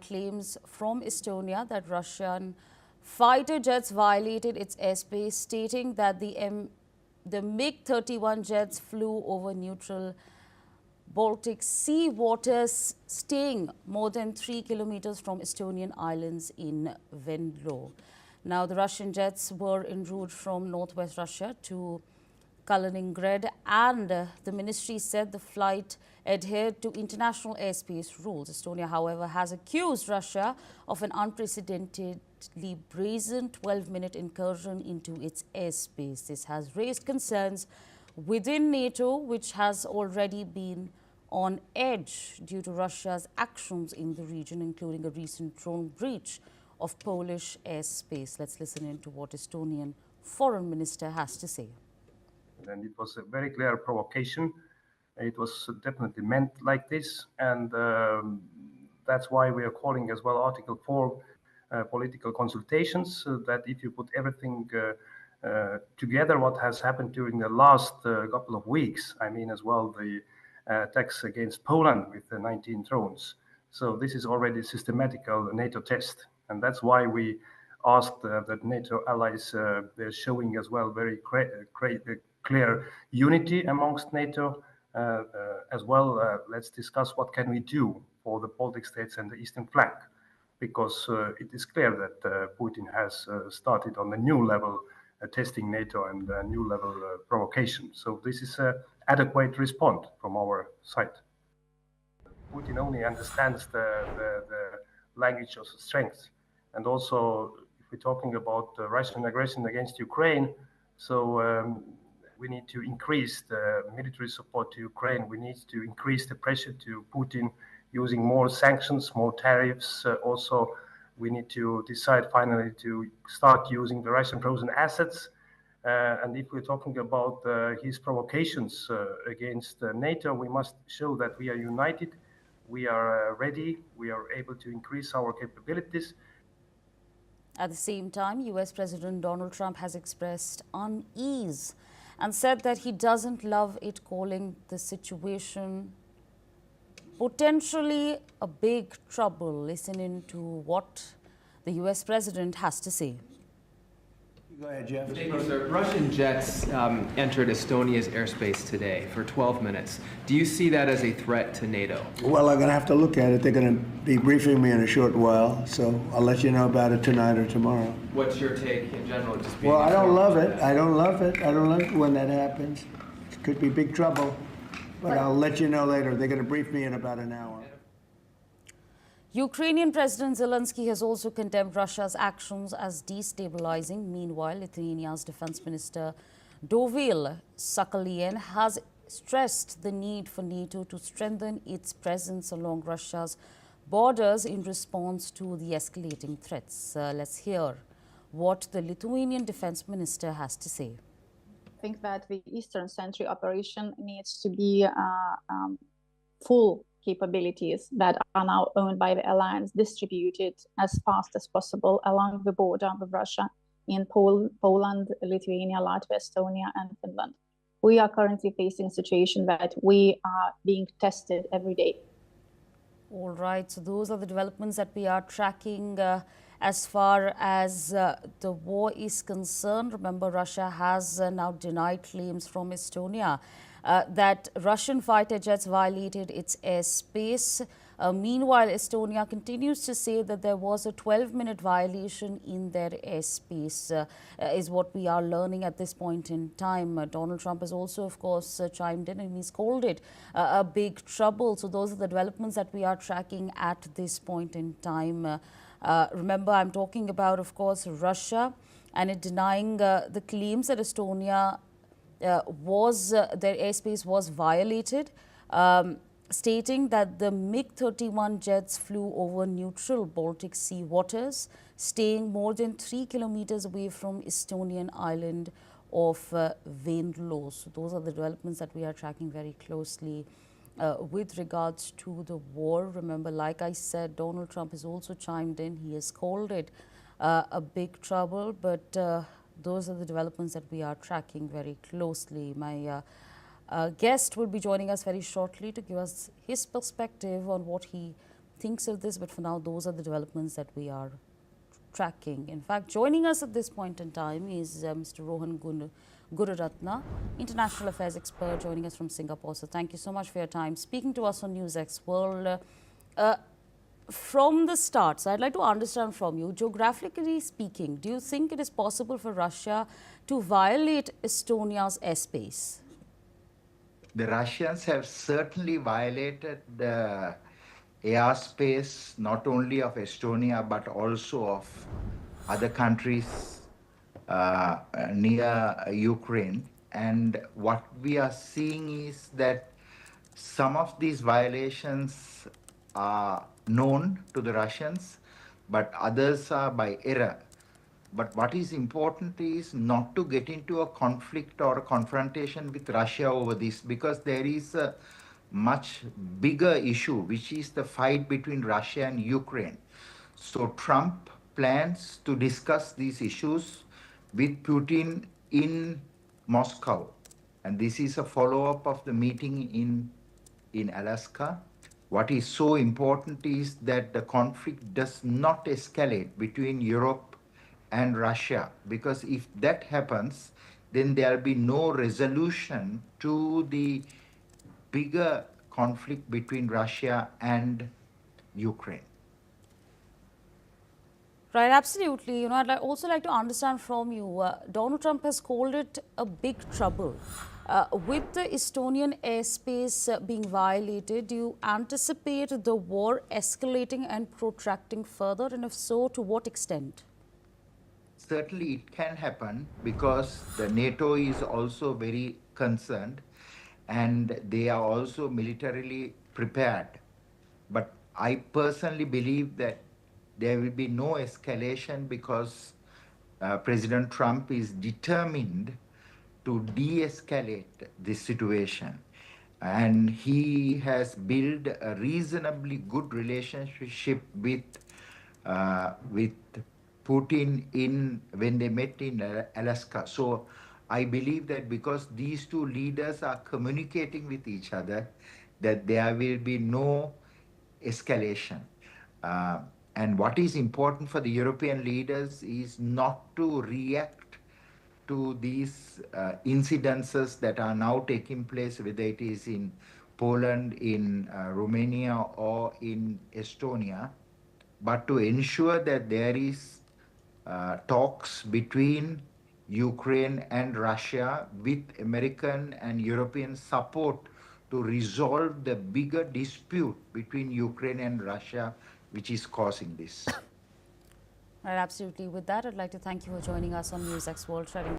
claims from Estonia that Russian fighter jets violated its airspace, stating that the MiG-31 jets flew over neutral Baltic Sea waters, staying more than 3 kilometers from Estonian islands in Venlo. Now, the Russian jets were en route from northwest Russia to Kaliningrad, and the ministry said the flight adhered to international airspace rules. Estonia, however, has accused Russia of an unprecedentedly brazen 12-minute incursion into its airspace. This has raised concerns within NATO, which has already been on edge due to Russia's actions in the region, including a recent drone breach of Polish airspace. Let's listen in to what Estonian Foreign Minister has to say. And it was a very clear provocation. It was definitely meant like this, and that's why we are calling as well Article 4 political consultations, that if you put everything together, what has happened during the last couple of weeks, I mean as well the attacks against Poland with the 19 drones. So this is already a systematical NATO test, and that's why we asked that NATO allies, they're showing as well very clear unity amongst NATO as well. Let's discuss what can we do for the Baltic states and the eastern flank, because it is clear that Putin has started on a new level testing NATO and a new level provocation. So this is an adequate response from our side. Putin only understands the language of strength, and also if we're talking about Russian aggression against Ukraine, so we need to increase the military support to Ukraine. We need to increase the pressure to Putin using more sanctions, more tariffs. Also, we need to decide finally to start using the Russian frozen assets. And if we're talking about his provocations against NATO, we must show that we are united, we are ready, we are able to increase our capabilities. At the same time, US President Donald Trump has expressed unease and said that he doesn't love it, calling the situation potentially a big trouble. Listen in to what the US President has to say. Go ahead, Jeff. Thank you, sir. Russian jets entered Estonia's airspace today for 12 minutes. Do you see that as a threat to NATO? Well, I'm going to have to look at it. They're going to be briefing me in a short while, so I'll let you know about it tonight or tomorrow. What's your take in general? Just being Well, I don't love it. I don't love it. I don't love it when that happens. It could be big trouble, but I'll let you know later. They're going to brief me in about an hour. Ukrainian President Zelensky has also condemned Russia's actions as destabilizing. Meanwhile, Lithuania's Defense Minister Dovyl Sakalyan has stressed the need for NATO to strengthen its presence along Russia's borders in response to the escalating threats. Let's hear what the Lithuanian Defense Minister has to say. I think that the Eastern Sentry operation needs to be full capabilities that are now owned by the alliance distributed as fast as possible along the border with Russia in Poland, Lithuania, Latvia, Estonia, and Finland. We are currently facing a situation that we are being tested every day. All right, so those are the developments that we are tracking as far as the war is concerned. Remember, Russia has now denied claims from Estonia that Russian fighter jets violated its airspace. Meanwhile, Estonia continues to say that there was a 12-minute violation in their airspace, is what we are learning at this point in time. Donald Trump has also, of course, chimed in, and he's called it a big trouble. So those are the developments that we are tracking at this point in time. Remember, I'm talking about, of course, Russia and it denying the claims that Estonia their airspace was violated, stating that the MiG-31 jets flew over neutral Baltic Sea waters, staying more than 3 kilometers away from Estonian island of Venlo. So those are the developments that we are tracking very closely with regards to the war. Remember, like I said, Donald Trump has also chimed in. He has called it a big trouble, but those are the developments that we are tracking very closely. My guest will be joining us very shortly to give us his perspective on what he thinks of this, but for now, those are the developments that we are tracking. In fact, joining us at this point in time is Mr. Rohan Gururatna, international affairs expert, joining us from Singapore. So thank you so much for your time speaking to us on NewsX World. From the start, so I'd like to understand from you, geographically speaking, do you think it is possible for Russia to violate Estonia's airspace? The Russians have certainly violated the airspace not only of Estonia but also of other countries near Ukraine. And what we are seeing is that some of these violations are known to the Russians, but others are by error. But what is important is not to get into a conflict or a confrontation with Russia over this, because there is a much bigger issue, which is the fight between Russia and Ukraine. So Trump plans to discuss these issues with Putin in Moscow. And this is a follow-up of the meeting in Alaska. What is so important is that the conflict does not escalate between Europe and Russia, because if that happens, then there will be no resolution to the bigger conflict between Russia and Ukraine. Right, absolutely. I'd also like to understand from you, Donald Trump has called it a big trouble. With the Estonian airspace being violated, do you anticipate the war escalating and protracting further? And if so, to what extent? Certainly it can happen, because the NATO is also very concerned and they are also militarily prepared. But I personally believe that there will be no escalation, because President Trump is determined to de-escalate this situation. And he has built a reasonably good relationship with Putin when they met in Alaska. So I believe that because these two leaders are communicating with each other, that there will be no escalation. And what is important for the European leaders is not to react to these incidences that are now taking place, whether it is in Poland, in Romania, or in Estonia, but to ensure that there is talks between Ukraine and Russia with American and European support to resolve the bigger dispute between Ukraine and Russia, which is causing this. Right, absolutely. With that, I'd like to thank you for joining us on NewsX World, sharing